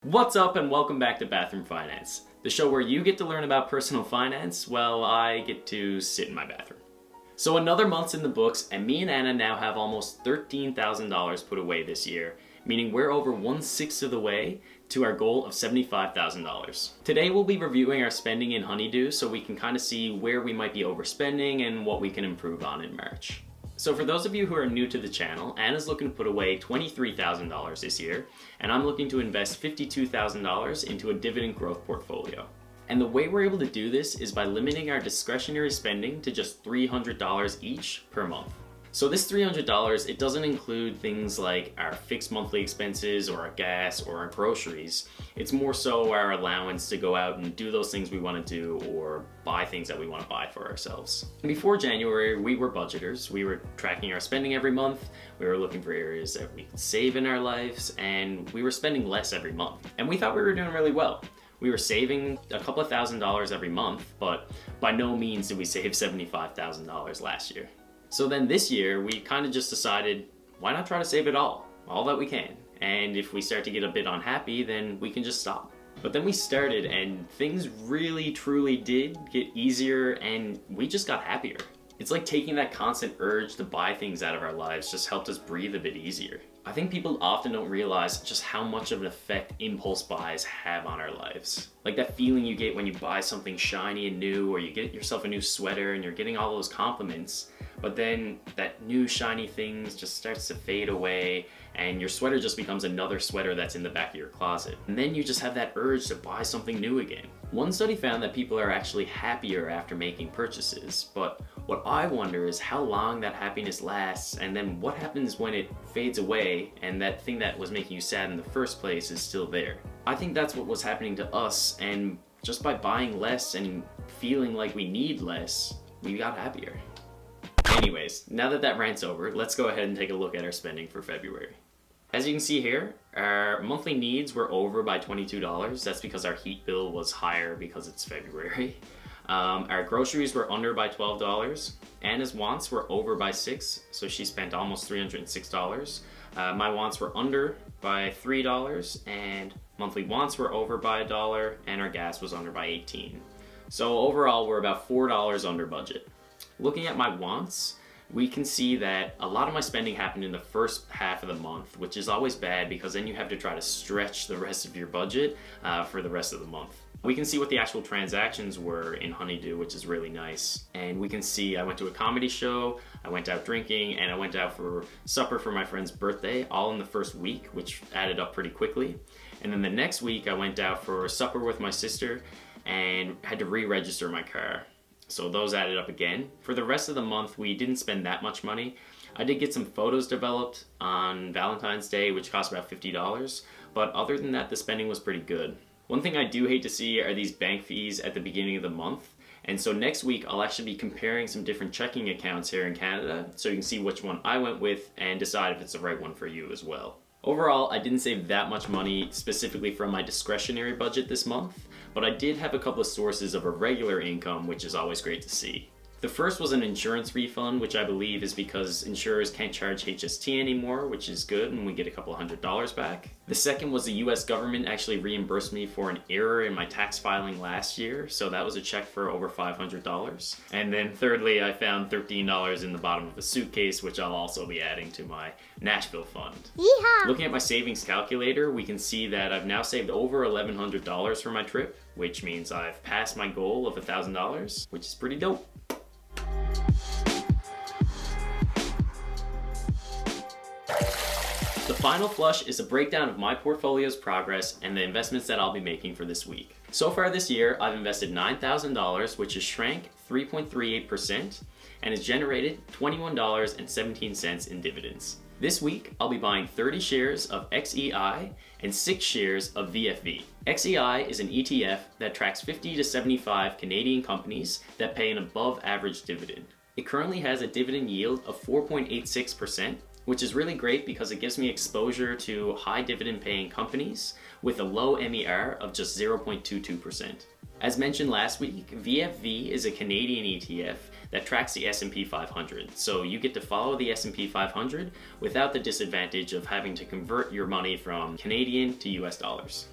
What's up and welcome back to Bathroom Finance, the show where you get to learn about personal finance while I get to sit in my bathroom. So another month's in the books and me and Anna now have almost $13,000 put away this year, meaning we're over 1/6 of the way to our goal of $75,000. Today we'll be reviewing our spending in Honeydew so we can kind of see where we might be overspending and what we can improve on in March. So for those of you who are new to the channel, Anna's looking to put away $23,000 this year, and I'm looking to invest $52,000 into a dividend growth portfolio. And the way we're able to do this is by limiting our discretionary spending to just $300 each per month. So this $300, it doesn't include things like our fixed monthly expenses or our gas or our groceries. It's more so our allowance to go out and do those things we want to do or buy things that we want to buy for ourselves. Before January, we were budgeters. We were tracking our spending every month. We were looking for areas that we could save in our lives, and we were spending less every month. And we thought we were doing really well. We were saving a couple of $1,000s every month, but by no means did we save $75,000 last year. So then this year, we kind of just decided, why not try to save it all that we can? And if we start to get a bit unhappy, then we can just stop. But then we started and things really truly did get easier and we just got happier. It's like taking that constant urge to buy things out of our lives just helped us breathe a bit easier. I think people often don't realize just how much of an effect impulse buys have on our lives. Like that feeling you get when you buy something shiny and new, or you get yourself a new sweater and you're getting all those compliments, but then that new shiny thing just starts to fade away and your sweater just becomes another sweater that's in the back of your closet. And then you just have that urge to buy something new again. One study found that people are actually happier after making purchases, but what I wonder is how long that happiness lasts, and then what happens when it fades away and that thing that was making you sad in the first place is still there. I think that's what was happening to us, and just by buying less and feeling like we need less, we got happier. Anyways, now that rant's over, let's go ahead and take a look at our spending for February. As you can see here, our monthly needs were over by $22. That's because our heat bill was higher because it's February. Our groceries were under by $12. Anna's wants were over by $6, so she spent almost $306. My wants were under by $3, and monthly wants were over by $1, and our gas was under by $18. So overall, we're about $4 under budget. Looking at my wants, we can see that a lot of my spending happened in the first half of the month, which is always bad because then you have to try to stretch the rest of your budget for the rest of the month. We can see what the actual transactions were in Honeydew, which is really nice. And we can see I went to a comedy show, I went out drinking, and I went out for supper for my friend's birthday, all in the first week, which added up pretty quickly. And then the next week I went out for supper with my sister and had to re-register my car. So those added up again. For the rest of the month, we didn't spend that much money. I did get some photos developed on Valentine's Day, which cost about $50, but other than that, the spending was pretty good. One thing I do hate to see are these bank fees at the beginning of the month. And so next week, I'll actually be comparing some different checking accounts here in Canada, so you can see which one I went with and decide if it's the right one for you as well. Overall, I didn't save that much money specifically from my discretionary budget this month, but I did have a couple of sources of irregular income, which is always great to see. The first was an insurance refund, which I believe is because insurers can't charge HST anymore, which is good, and we get a couple $100s back. The second was the US government actually reimbursed me for an error in my tax filing last year, so that was a check for over $500. And then thirdly, I found $13 in the bottom of a suitcase, which I'll also be adding to my Nashville fund. Yeehaw! Looking at my savings calculator, we can see that I've now saved over $1,100 for my trip, which means I've passed my goal of $1,000, which is pretty dope. The final flush is a breakdown of my portfolio's progress and the investments that I'll be making for this week. So far this year, I've invested $9,000, which has shrank 3.38% and has generated $21.17 in dividends. This week, I'll be buying 30 shares of XEI and 6 shares of VFV. XEI is an ETF that tracks 50 to 75 Canadian companies that pay an above average dividend. It currently has a dividend yield of 4.86%, which is really great because it gives me exposure to high dividend paying companies with a low MER of just 0.22%. As mentioned last week, VFV is a Canadian ETF that tracks the S&P 500. So you get to follow the S&P 500 without the disadvantage of having to convert your money from Canadian to US dollars.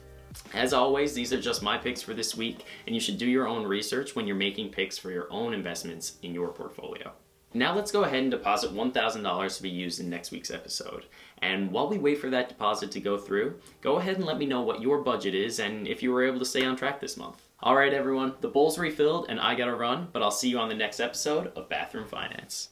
As always, these are just my picks for this week, and you should do your own research when you're making picks for your own investments in your portfolio. Now let's go ahead and deposit $1,000 to be used in next week's episode. And while we wait for that deposit to go through, go ahead and let me know what your budget is and if you were able to stay on track this month. Alright everyone, the bowl's refilled and I gotta run, but I'll see you on the next episode of Bathroom Finance.